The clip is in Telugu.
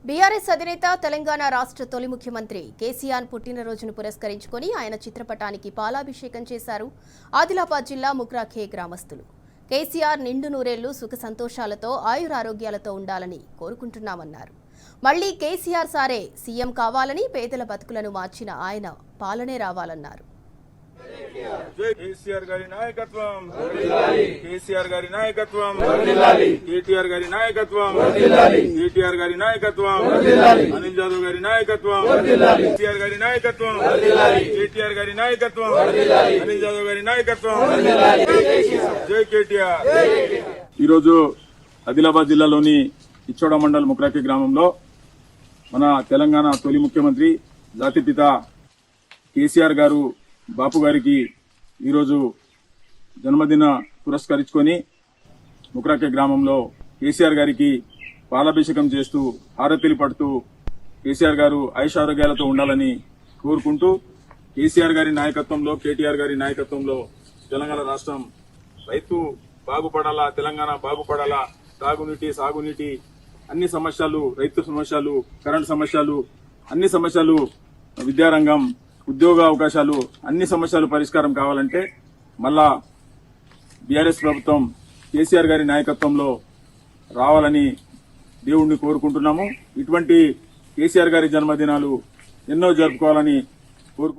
బీఆర్ఎస్ అధినేత తెలంగాణ రాష్ట్ర తొలి ముఖ్యమంత్రి కేసీఆర్ పుట్టినరోజును పురస్కరించుకొని ఆయన చిత్రపటానికి పాలాభిషేకం చేశారు ఆదిలాబాద్ జిల్లా ముక్రాఖే గ్రామస్తులు. కేసీఆర్ నిండు నూరేళ్లు సుఖ సంతోషాలతో ఆయురారోగ్యాలతో ఉండాలని కోరుకుంటున్నామన్నారు. మళ్లీ కేసీఆర్ సారే సీఎం కావాలని, పేదల బతుకులను మార్చిన ఆయన పాలనే రావాలన్నారు. కేసీఆర్ గారి నాయకత్వం, కేసీఆర్ గారి నాయకత్వం, కేటీఆర్ గారి నాయకత్వం, కేటీఆర్ గారి నాయకత్వం, అనిల్ జాదవ్ గారి నాయకత్వం, కేసీఆర్ గారి నాయకత్వం, కేటీఆర్ గారి నాయకత్వం, అనిల్ జాదవ్ గారి నాయకత్వం. జై కేటీఆర్. ఈరోజు ఆదిలాబాద్ జిల్లాలోని ఇచ్చోడ మండల్ ముక్రాకి గ్రామంలో మన తెలంగాణ తొలి ముఖ్యమంత్రి జాతిపిత కేసీఆర్ గారు బాపు గారికి ఈరోజు జన్మదిన పురస్కరించుకొని ముక్రాకే గ్రామంలో కేసీఆర్ గారికి పాలాభిషేకం చేస్తూ హారతిలి పడుతూ కేసీఆర్ గారు ఆయుషారోగ్యాలతో ఉండాలని కోరుకుంటూ కేసీఆర్ గారి నాయకత్వంలో, కేటీఆర్ గారి నాయకత్వంలో తెలంగాణ రాష్ట్రం రైతు బాగుపడాలా, తెలంగాణ బాగుపడాలా, తాగునీటి, సాగునీటి అన్ని సమస్యలు, రైతు సమస్యలు, కరెంట్ సమస్యలు, అన్ని సమస్యలు, విద్యారంగం, ఉద్యోగ అవకాశాలు, అన్ని సమస్యలు పరిష్కారం కావాలంటే మళ్ళా బీఆర్ఎస్ ప్రభుత్వం కేసీఆర్ గారి నాయకత్వంలో రావాలని దేవుణ్ణి కోరుకుంటున్నాము. ఇటువంటి కేసీఆర్ గారి జన్మదినాలు ఎన్నో జరుపుకోవాలని